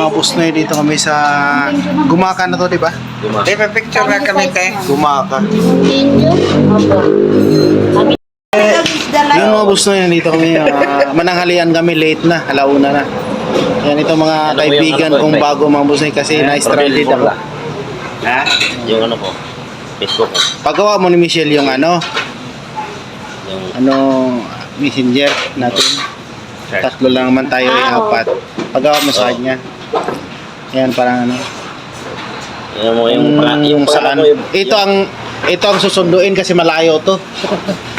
mga Busnoy, dito kami sa Gumaka na to, di ba? Di ba picture na kami tayo? Gumaka. Yung mga Busnoy, nandito kami, mananghalian kami, late na, alauna na. Yan ito mga kaibigan kong bago mga Busnoy kasi na-stranded ako. Ha? Yung ano ko, Facebook ko. Pagawa mo ni Michelle yung ano, Yung messenger natin. Tatlo lang naman tayo, apat. Pagawa mo sa kanya. Yan, parang ano. yung saan. Ito ang susunduin kasi malayo to.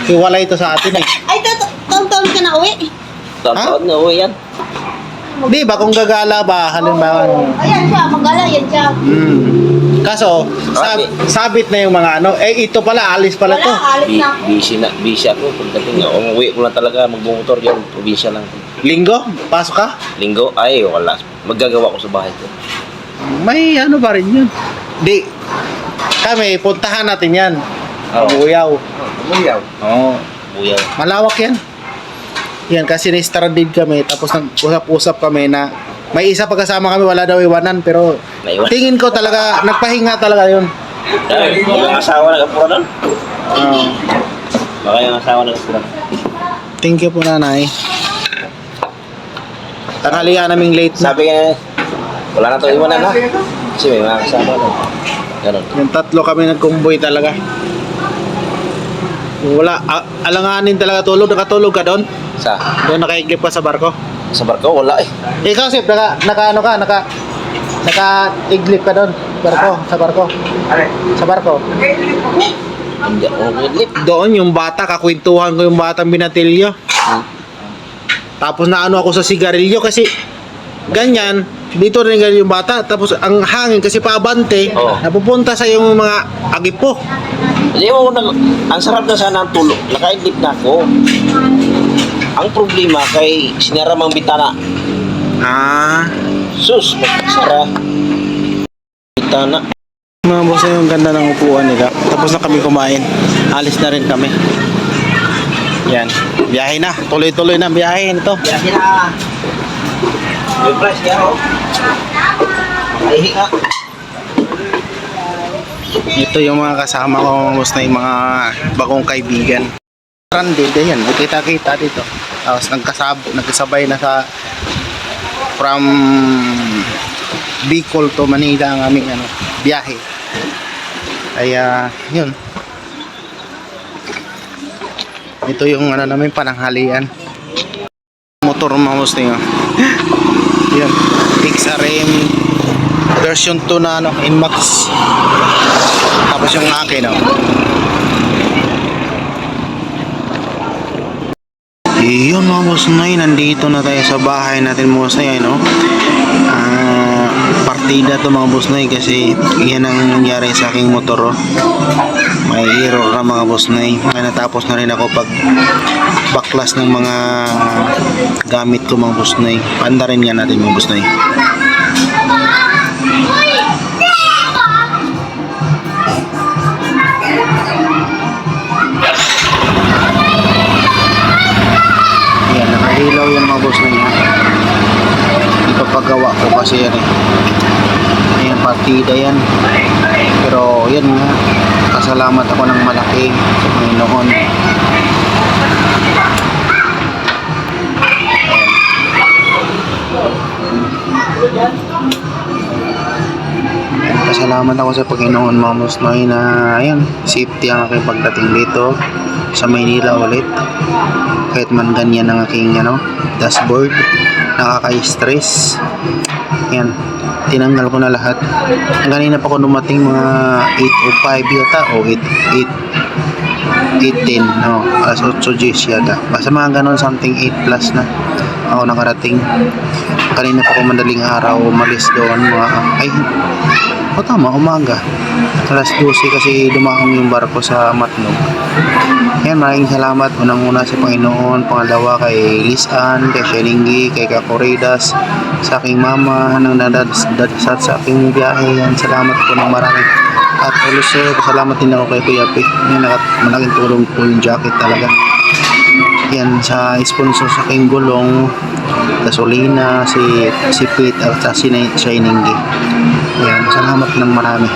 Hiwalay ito sa atin eh. Ay, taon-taon ka na uwi. taon na uwi yan. Di ba kung gagala ba, halimbawa. Ayan siya, magala, yan siya. Kaso, sabit na yung mga ano. Eh, ito pala, alis pala to. Wala, alis na ako. Busy ako. Pagdating ako, uwi ko lang talaga, magbumotor yan. Probinsya lang. Linggo, pasok ka? Linggo, ay wala. Maggagawa ko sa bahay ko. May ano pa rin yun. Di, kami, puntahan natin yan. Oo. Buyaw. Buyaw. Oo. Buyaw. Malawak yan. Yan, kasi na-stranded kami, tapos nag-usap-usap kami na may isa pa kasama kami, wala daw iwanan, pero Naiwan. tingin ko talaga, nagpahinga talaga yun. Yung asawa nag-apura doon? Oo. Baka yung asawa nag-apura. Thank you po, nanay. Tanghalian naming late na. Sabi nga, wala na ito iwanan ha. Kasi may mga kasama na. Ganon. Yung tatlo kami nag-convoy talaga. Wala, alanganin talaga tulog. Nakatulog ka doon? Sa Doon nakaiglip ka sa barko? barko, wala eh. Ikaw, Sip, naka-iglip ka doon? Sa barko? Sa barko? Hindi ako nag-idlip. Doon yung bata, kakwentuhan ko yung batang binatilyo. Tapos naano ako sa sigarilyo kasi ganyan, dito rin ganyan yung bata. Tapos ang hangin kasi paabante, Oo. napupunta sa yung mga agipo. Hindi mo, ang sarap na sana ang tulog. Naka-idlip na ako. Ang problema kay sinaramang bitana. Ah, Sus, magsara. Bitana. mga boss, yung ganda ng upuan nila. Tapos na kami kumain. Alis na rin kami. Yan, biyahe na. Tuloy-tuloy na biyahe nito. Biyahe na. Yung price kaya ako. Ay, ka. Ito yung mga kasama ko, mga boss, na yung mga bagong kaibigan. Stranded, yan. Kita-kita dito. Tapos nagkasabay na sa from Bicol to Manila ang aming biyahe. Kaya, yun. Ito yung namin pananghalian. Motor mga boss na yun. Yan. XRM version 2 na Inmax. Tapos yung akin Iyon mga boss na yun, nandito na tayo sa bahay natin mga boss na yun, partida to mga boss na yun kasi yan ang nangyari sa aking motor. May error na mga boss na yun. Kaya natapos na rin ako pag baklas ng mga gamit ko mga boss na yun. Panda rin nga natin mga boss na yun. Yan, nakahilaw yan mga boss na yun. Ipapagawa ko kasi yan ayan, partida yan. Pero yan nga, pasalamat ako ng malaki sa Panginoon. Pasalamat ako sa Panginoon mga boss na yun na ayan, safety ang aking pagdating dito sa Maynila ulit. Kahit man ganyan ang aking dashboard, nakaka-stress. Yan, tinanggal ko na lahat. Kanina pa ako dumating mga 8:05 yata o 8:10, no, alas 8:10 yata. Basta mga ganon, something 8 plus na ako nakarating. Kanina pa ako madaling araw umalis doon tama, umaga alas 12 kasi dumaong yung barko sa Matnog. Yan, maraming salamat unang-una sa Panginoon, pangalawa kay Lisan, kay Shelingi, kay Kakoridas, sa aking mama nang nadadasat sa aking biyahe. Yan, salamat po ng marami. At also, salamat din ako kay Kuya P. Yan, malaking tulong po yung jacket talaga. Yan, sa sponsor sa aking gulong, gasolina, si Pete at si Shining. Yan, salamat ng marami.